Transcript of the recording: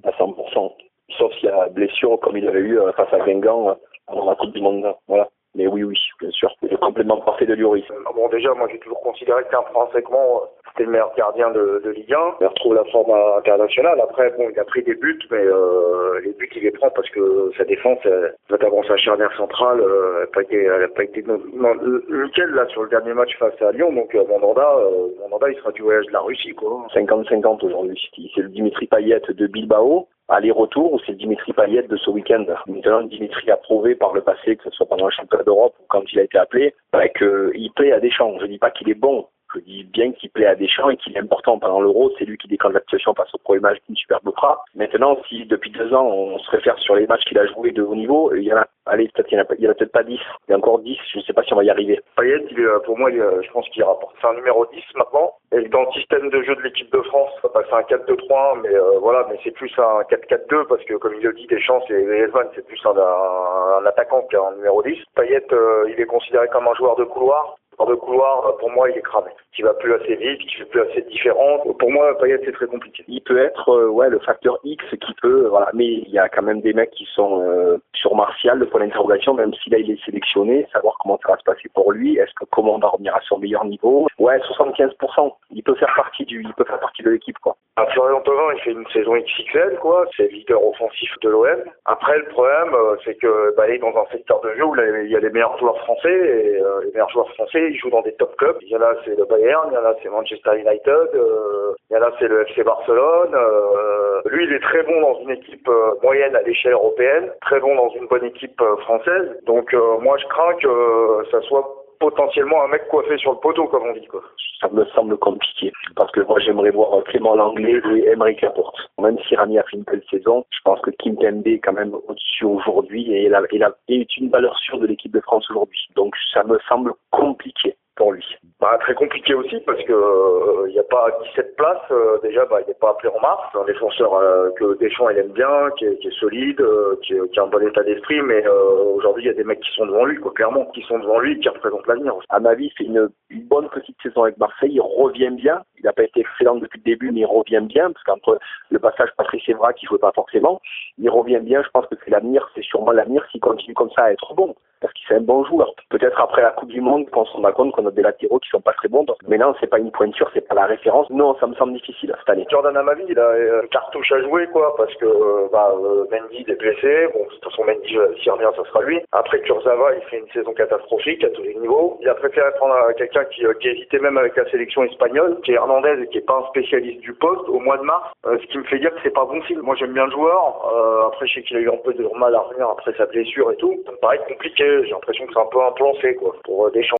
à 100%. Sauf s'il y a blessure comme il avait eu face à Guingamp avant la Coupe du Monde. Voilà. Mais oui, bien sûr. Le complément parfait de Lloris. Bon, déjà, moi, j'ai toujours considéré que intrinsèquement, c'était le meilleur gardien de Ligue 1. Il retrouve la forme internationale. Après, bon, il a pris des buts, mais les buts, il les prend parce que sa défense, notamment sa charnière centrale, elle n'a pas été nickel, là, sur le dernier match face à Lyon. Donc, Mandanda, il sera du voyage de la Russie, quoi. 50-50 aujourd'hui. C'est le Dimitri Payet de Bilbao. Aller-retour, ou c'est Dimitri Payet de ce week-end. Maintenant, Dimitri a prouvé par le passé, que ce soit pendant le championnat d'Europe ou quand il a été appelé, qu'il plaît à Deschamps. Je dis pas qu'il est bon, je dis bien qu'il plaît à Deschamps et qu'il est important pendant l'Euro. C'est lui qui décante la situation face au premier match d'une superbe frappe. Maintenant, si depuis 2 ans, on se réfère sur les matchs qu'il a joués de haut niveau, il y en a, il y en a peut-être pas 10. Il y a encore 10, je ne sais pas si on va y arriver. Payet, pour moi, je pense qu'il rapporte. C'est un numéro 10 maintenant. Et dans le système de jeu de l'équipe de France, ça passe à un 4-2-3-1, mais voilà, mais c'est plus un 4-4-2 parce que, comme il le dit, Deschamps et Griezmann, c'est plus un attaquant qu'un numéro 10. Payet, il est considéré comme un joueur de couloir. De couloir, pour moi, il est cramé. Qui va plus assez vite, qui fait plus assez différent. Pour moi, Payet, c'est très compliqué. Il peut être, le facteur X qui peut, voilà. Mais il y a quand même des mecs qui sont sur Martial, le point d'interrogation, même si là il est sélectionné, savoir comment ça va se passer pour lui. Est-ce que comment on va revenir à son meilleur niveau? Ouais, 75%. Il peut faire partie de l'équipe, quoi. Florian Thauvin, il fait une saison XXL, quoi. C'est leader offensif de l'OM. Après, le problème, c'est que, il est dans un secteur de jeu où il y a les meilleurs joueurs français, et les meilleurs joueurs français, ils jouent dans des top clubs. Il y en a, c'est le Bayern, il y en a, c'est Manchester United, il y en a, c'est le FC Barcelone. Lui, il est très bon dans une équipe moyenne à l'échelle européenne, très bon dans une bonne équipe française. Donc, moi, je crains que ça soit potentiellement un mec coiffé sur le poteau, comme on dit, quoi. Ça me semble compliqué, parce que moi j'aimerais voir Clément Langlais et Aymeric Laporte. Même si Rami a fait une belle saison, je pense que Kimpembe est quand même au-dessus aujourd'hui et est une valeur sûre de l'équipe de France aujourd'hui. Donc ça me semble compliqué pour lui. Très compliqué aussi parce que il n'y a pas 17 places. Déjà, il n'est pas appelé en mars. Un défenseur que Deschamps il aime bien, qui est solide, qui a un bon état d'esprit. Mais aujourd'hui, il y a des mecs qui sont devant lui, quoi, clairement, qui sont devant lui et qui représentent l'avenir. À ma vie, c'est une bonne petite saison avec Marseille. Il revient bien. Il n'a pas été excellent depuis le début, mais il revient bien parce qu'entre le passage Patrice Evra qui jouait pas forcément, il revient bien. Je pense que c'est l'avenir. C'est sûrement l'avenir s'il continue comme ça à être bon. Parce qu'il c'est un bon joueur. Peut-être après la Coupe du Monde, qu'on se rend compte qu'on a des latéraux qui sont pas très bons. Mais non, c'est pas une pointure, c'est pas la référence. Non, ça me semble difficile cette année. Jordan Amavi, il a une cartouche à jouer, quoi, parce que Mendy est blessé. Bon, de toute façon, Mendy, s'il revient, ça sera lui. Après, Kurzawa, il fait une saison catastrophique à tous les niveaux. Il a préféré prendre quelqu'un qui hésitait même avec la sélection espagnole, qui est Hernandez et qui est pas un spécialiste du poste au mois de mars. Ce qui me fait dire que c'est pas bon signe. Moi, j'aime bien le joueur. Après, je sais qu'il a eu un peu de mal à revenir après sa blessure et tout. Ça me paraît compliqué. J'ai l'impression que c'est un peu un plan fait, quoi, pour Deschamps.